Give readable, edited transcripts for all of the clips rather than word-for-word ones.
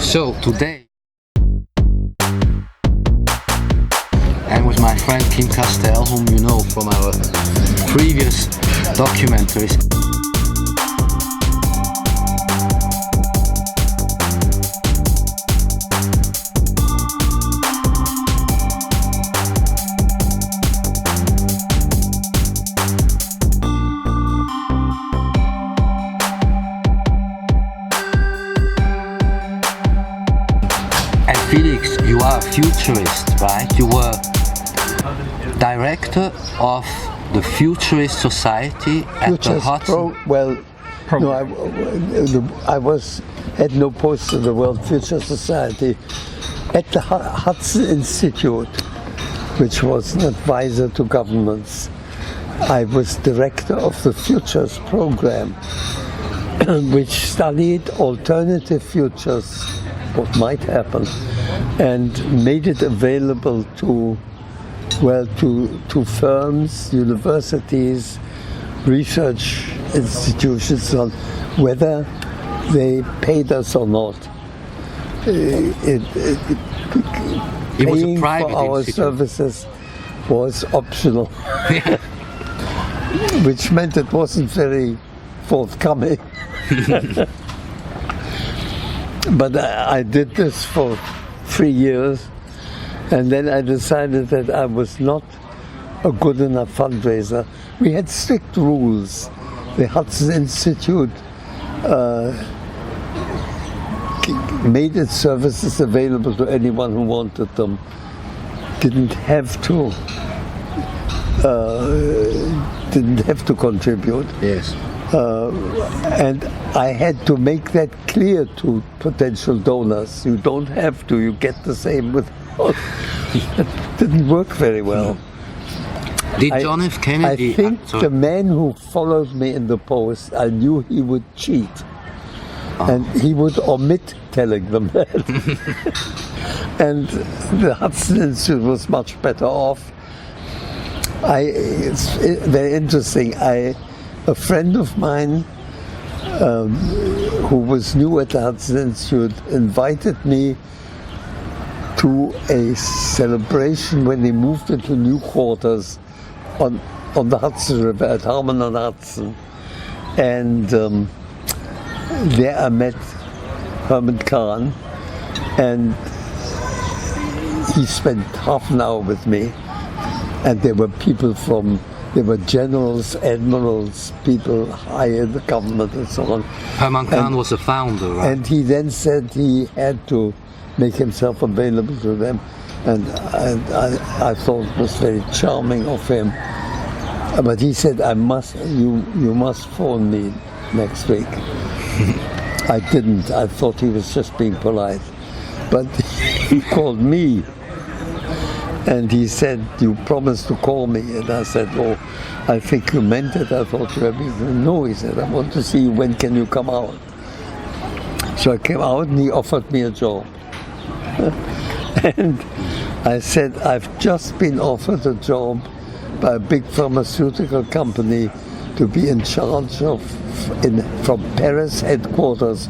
So today I'm with my friend Kim Castell, whom you know from our previous documentaries. And Felix, you are a futurist, right? You were director of the Futurist Society at the Hudson. Had no post in the World Future Society at the Hudson Institute, which was an advisor to governments. I was director of the Futures program, which studied alternative futures, what might happen, and made it available to firms, universities, research institutions on whether they paid us or not. Paying for our services was optional, which meant it wasn't very forthcoming. But I did this for 3 years, and then I decided that I was not a good enough fundraiser. We had strict rules. The Hudson Institute made its services available to anyone who wanted them. Didn't have to contribute. Yes. And I had to make that clear to potential donors. You don't have to, you get the same with us. It didn't work very well. Did John F. Kennedy... I think the man who followed me in the post, I knew he would cheat. And he would omit telling them that. And the Hudson Institute was much better off. It's very interesting. A friend of mine who was new at the Hudson Institute invited me to a celebration when they moved into new quarters on the Hudson River at Harmon on Hudson. And there I met Herman Kahn, and he spent half an hour with me. And there were people there were generals, admirals, people high in the government and so on. Herman Kahn was a founder, right? And he then said he had to make himself available to them. And I thought it was very charming of him. But he said, you must phone me next week. I didn't. I thought he was just being polite. But he called me. And he said, you promised to call me. And I said, oh, I think you meant it. I thought you were being... No, he said, I want to see you. When can you come out? So I came out and he offered me a job. And I said, I've just been offered a job by a big pharmaceutical company to be in charge of, from Paris headquarters,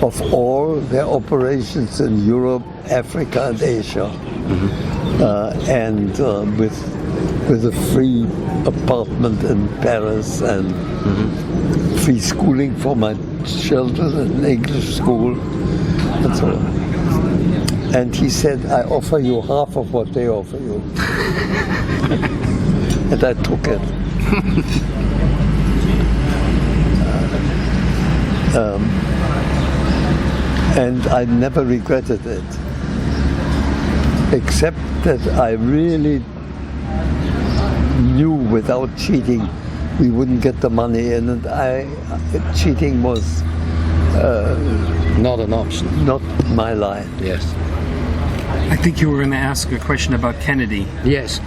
of all their operations in Europe, Africa and Asia. With a free apartment in Paris and free schooling for my children in English school and so on. And he said, I offer you half of what they offer you. And I took it. And I never regretted it. Except that I really knew without cheating we wouldn't get the money in, and cheating was not an option. Not my line. Yes. I think you were going to ask a question about Kennedy. Yes.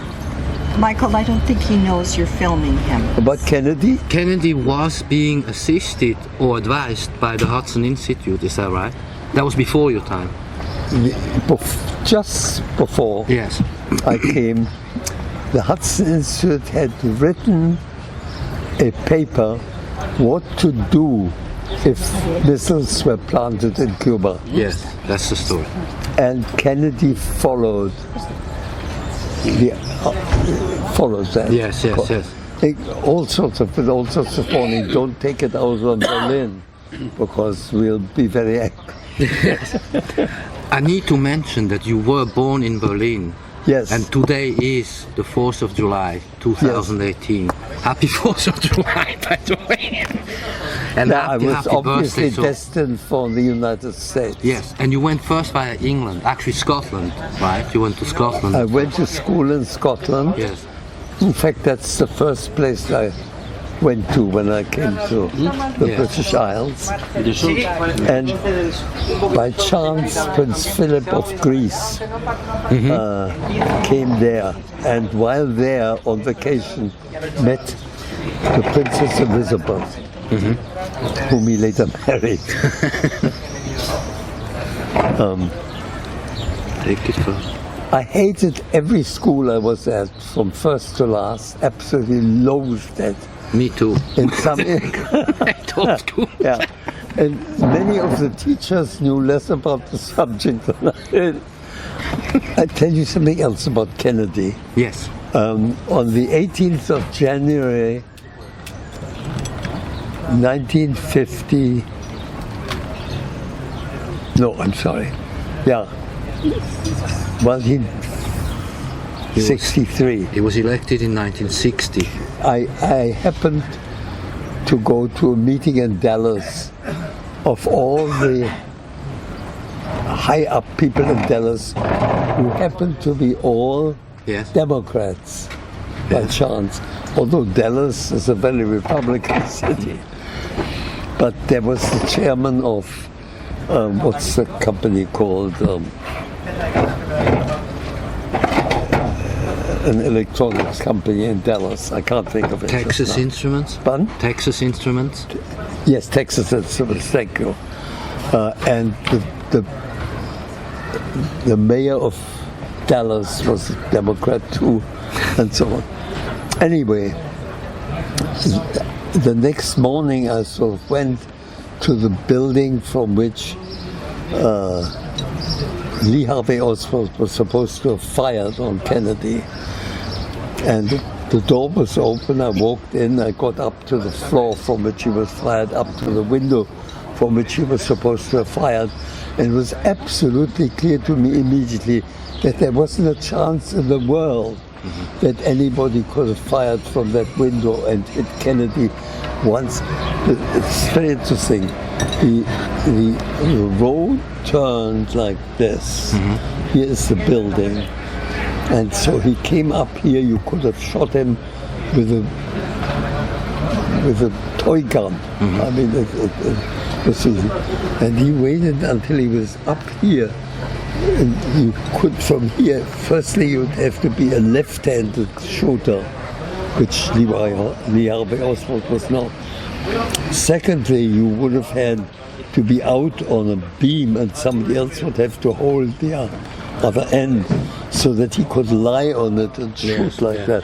Michael, I don't think he knows you're filming him. About Kennedy? Kennedy was being assisted or advised by the Hudson Institute, is that right? That was before your time. Just before yes. I came, the Hudson Institute had written a paper what to do if missiles were planted in Cuba. Yes, that's the story. And Kennedy followed that. Yes. All sorts of warning. Don't take it out on Berlin, because we'll be very angry. I need to mention that you were born in Berlin. Yes. And today is the 4th of July, 2018. Yes. Happy 4th of July, by the way. And I was obviously birthday, destined for the United States. Yes, and you went first via England, actually Scotland, right? You went to Scotland. I went to school in Scotland. Yes. In fact, that's the first place I went to when I came to the British Isles. And by chance, Prince Philip of Greece came there, and while there on vacation met the Princess Elizabeth, whom he later married. Take it first. I hated every school I was at, from first to last. Absolutely loathed it. Me too. In some, I told you. yeah, and many of the teachers knew less about the subject than I did. I tell you something else about Kennedy. Yes. On the 18th of January, 1950. No, I'm sorry. Yeah. 1963. He was elected in 1960. I happened to go to a meeting in Dallas of all the high up people in Dallas who happened to be all Democrats by chance. Although Dallas is a very Republican city. But there was the chairman of, what's the company called? An electronics company in Dallas. I can't think of it. Texas Instruments? Pardon? Texas Instruments? Yes, Texas Instruments, thank you. And the mayor of Dallas was a Democrat too, and so on. Anyway, the next morning I sort of went to the building from which Lee Harvey Oswald was supposed to have fired on Kennedy. And the door was open, I walked in, I got up to the floor from which he was fired, up to the window from which he was supposed to have fired. And it was absolutely clear to me immediately that there wasn't a chance in the world that anybody could have fired from that window and hit Kennedy once. It's very interesting. The road turned like this. Here is the building. And so he came up here, you could have shot him with a toy gun. I mean, it was easy. And he waited until he was up here. And you could, from here, firstly you'd have to be a left-handed shooter, which Lee Harvey Oswald was not. Secondly, you would have had to be out on a beam and somebody else would have to hold the other end so that he could lie on it and shoot that.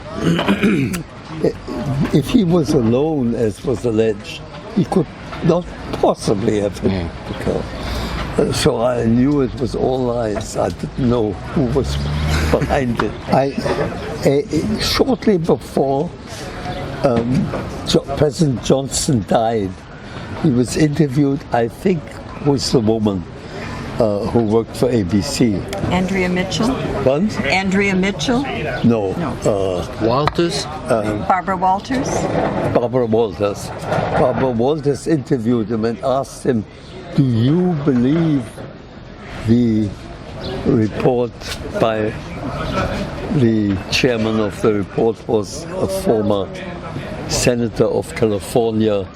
If he was alone, as was alleged, he could not possibly have hit the car. So I knew it was all lies. I didn't know who was behind it. Shortly before President Johnson died, he was interviewed, I think, with the woman who worked for ABC. Andrea Mitchell? What? Andrea Mitchell? No. Walters? Barbara Walters? Barbara Walters. Barbara Walters interviewed him and asked him, do you believe the report by the chairman of the report was a former senator of California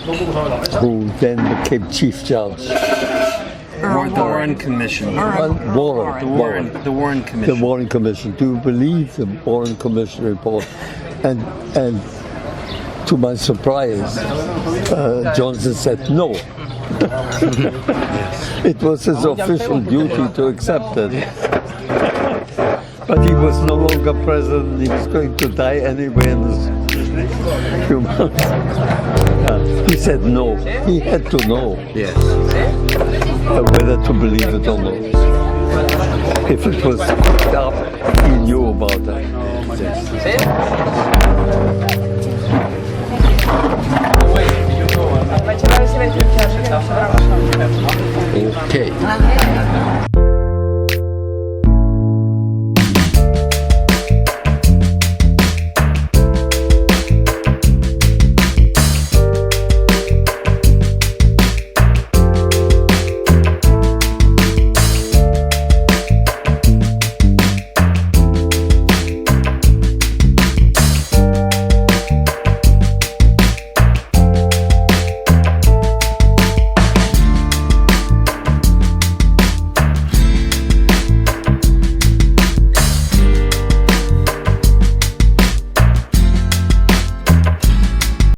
who then became chief judge? The Warren Commission. Warren. The Warren Commission. The Warren Commission. Do you believe the Warren Commission report? And to my surprise, Johnson said no. It was his official duty to accept it. But he was no longer president. He was going to die anyway, and You must. He said no. He had to know Yes. whether to believe it or not. If it was picked up, he knew about it. Okay.